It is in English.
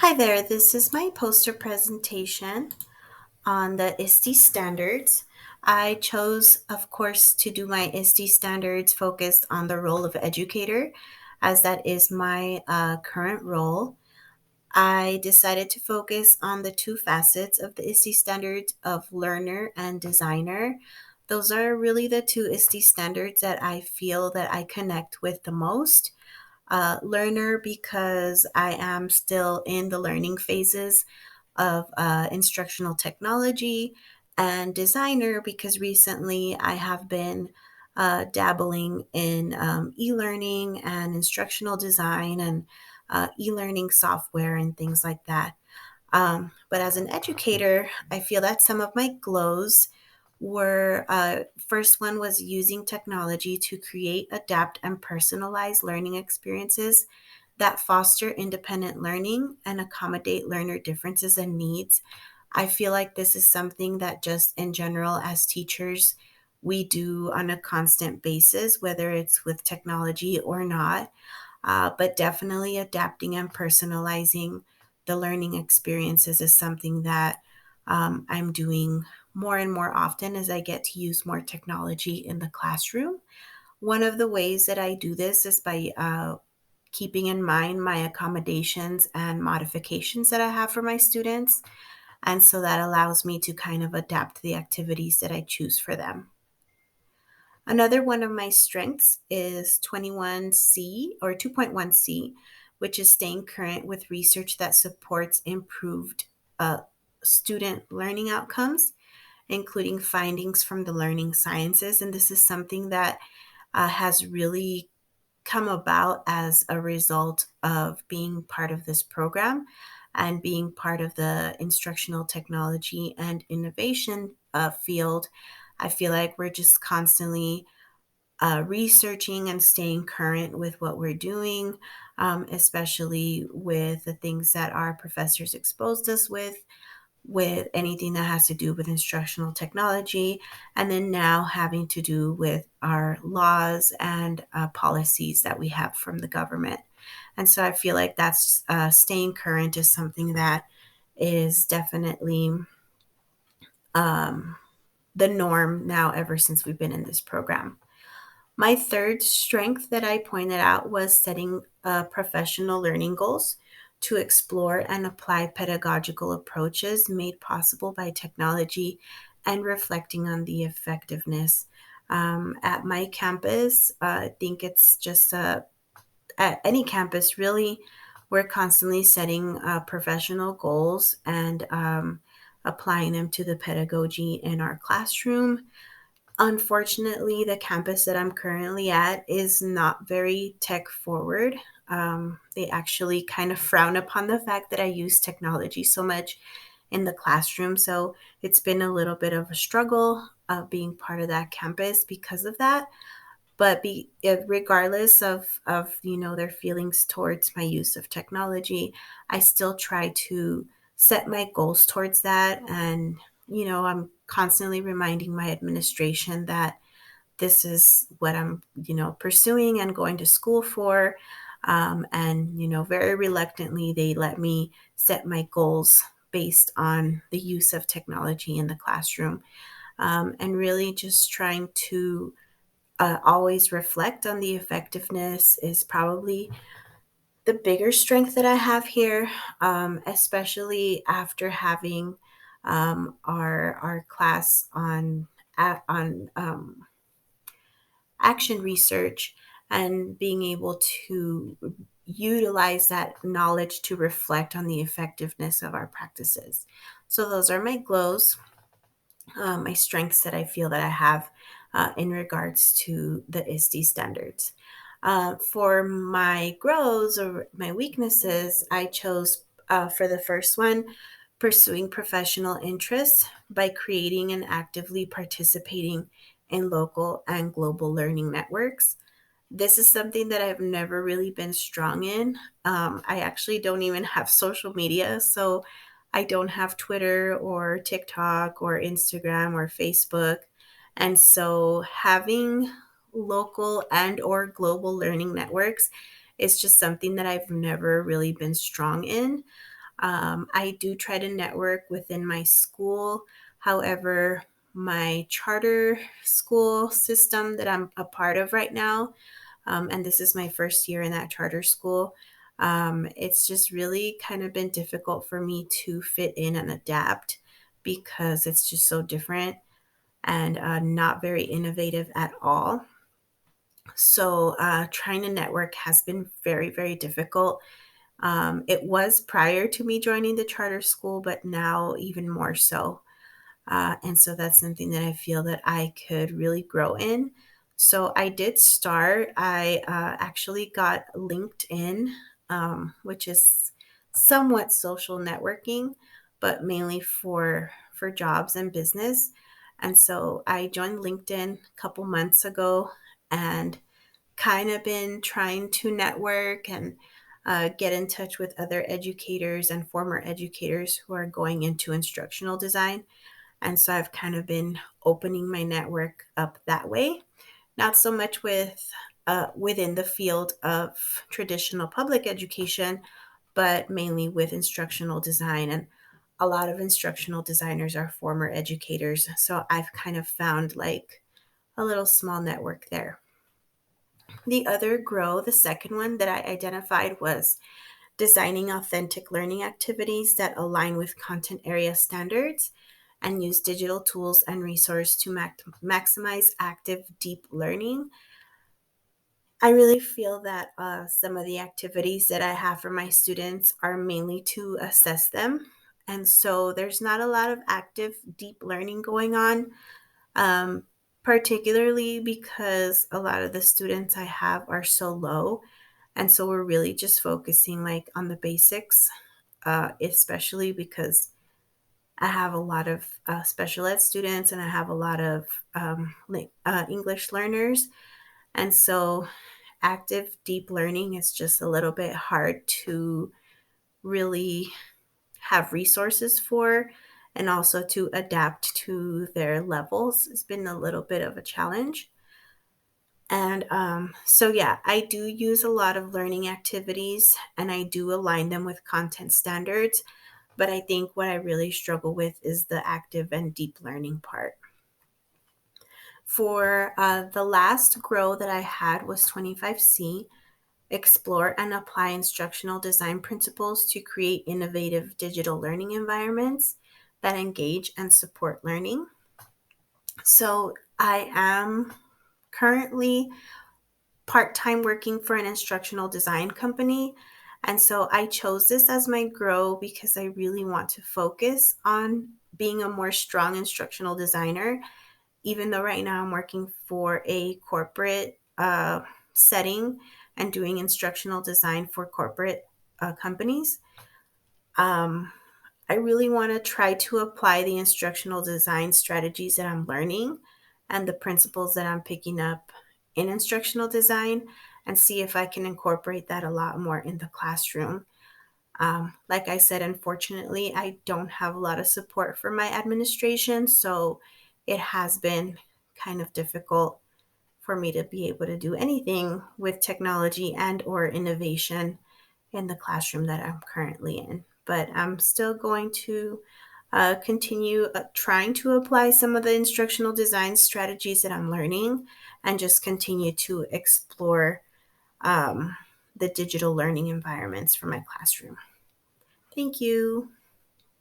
Hi there, this is my poster presentation on the ISTE standards. I chose, of course, to do my ISTE standards focused on the role of educator, as that is my current role. I decided to focus on the two facets of the ISTE standards of learner and designer. Those are really the two ISTE standards that I feel that I connect with the most. Learner because I am still in the learning phases of instructional technology, and designer because recently I have been dabbling in e learning and instructional design and e learning software and things like that. But as an educator, I feel that some of my glows were first one was using technology to create, adapt, and personalize learning experiences that foster independent learning and accommodate learner differences and needs. I feel like this is something that, just in general, as teachers, we do on a constant basis, whether it's with technology or not. But definitely adapting and personalizing the learning experiences is something that I'm doing more and more often as I get to use more technology in the classroom. One of the ways that I do this is by keeping in mind my accommodations and modifications that I have for my students. And so that allows me to kind of adapt the activities that I choose for them. Another one of my strengths is 21C or 2.1C, which is staying current with research that supports improved uh, student learning outcomes, including findings from the learning sciences. And this is something that has really come about as a result of being part of this program and being part of the instructional technology and innovation field. I feel like we're just constantly researching and staying current with what we're doing, especially with the things that our professors exposed us with anything that has to do with instructional technology, and then now having to do with our laws and policies that we have from the government. And so I feel like that's staying current is something that is definitely um, the norm now ever since we've been in this program. My third strength that I pointed out was setting professional learning goals to explore and apply pedagogical approaches made possible by technology and reflecting on the effectiveness. At my campus, I think it's just at any campus, really, we're constantly setting professional goals and applying them to the pedagogy in our classroom. Unfortunately, the campus that I'm currently at is not very tech forward. They actually kind of frown upon the fact that I use technology so much in the classroom. So it's been a little bit of a struggle being part of that campus because of that. But regardless of their feelings towards my use of technology, I still try to set my goals towards that. And I'm constantly reminding my administration that this is what I'm pursuing and going to school for. And very reluctantly they let me set my goals based on the use of technology in the classroom, and really just trying to always reflect on the effectiveness is probably the bigger strength that I have here, especially after having our class on action research and being able to utilize that knowledge to reflect on the effectiveness of our practices. So those are my glows, my strengths that I feel that I have in regards to the ISTE standards. For my grows or my weaknesses, I chose for the first one, pursuing professional interests by creating and actively participating in local and global learning networks. This is something that I've never really been strong in. I actually don't even have social media, so I don't have Twitter or TikTok or Instagram or Facebook. And so having local and or global learning networks is just something that I've never really been strong in. I do try to network within my school. However, my charter school system that I'm a part of right now, and this is my first year in that charter school, it's just really kind of been difficult for me to fit in and adapt because it's just so different and not very innovative at all. So, trying to network has been very, very difficult. It was prior to me joining the charter school, but now even more so. And so that's something that I feel that I could really grow in. So I did start. I actually got LinkedIn, which is somewhat social networking, but mainly for jobs and business. And so I joined LinkedIn a couple months ago, and kind of been trying to network and get in touch with other educators and former educators who are going into instructional design. And so I've kind of been opening my network up that way, not so much within the field of traditional public education, but mainly with instructional design. And a lot of instructional designers are former educators. So I've kind of found like a little small network there. The second one that I identified, was designing authentic learning activities that align with content area standards and use digital tools and resources to maximize active, deep learning. I really feel that some of the activities that I have for my students are mainly to assess them. And so there's not a lot of active, deep learning going on, um, particularly because a lot of the students I have are so low. And so we're really just focusing like on the basics, especially because I have a lot of special ed students and I have a lot of English learners. And so active deep learning is just a little bit hard to really have resources for, and also to adapt to their levels has been a little bit of a challenge. And so, yeah, I do use a lot of learning activities and I do align them with content standards. But I think what I really struggle with is the active and deep learning part. For the last grow that I had was 25C, explore and apply instructional design principles to create innovative digital learning environments that engage and support learning. So I am currently part time working for an instructional design company. And so I chose this as my grow because I really want to focus on being a more strong instructional designer, even though right now I'm working for a corporate setting and doing instructional design for corporate companies. Um, I really want to try to apply the instructional design strategies that I'm learning and the principles that I'm picking up in instructional design and see if I can incorporate that a lot more in the classroom. Like I said, unfortunately, I don't have a lot of support from my administration, so it has been kind of difficult for me to be able to do anything with technology and or innovation in the classroom that I'm currently in. But I'm still going to continue trying to apply some of the instructional design strategies that I'm learning and just continue to explore um, the digital learning environments for my classroom. Thank you.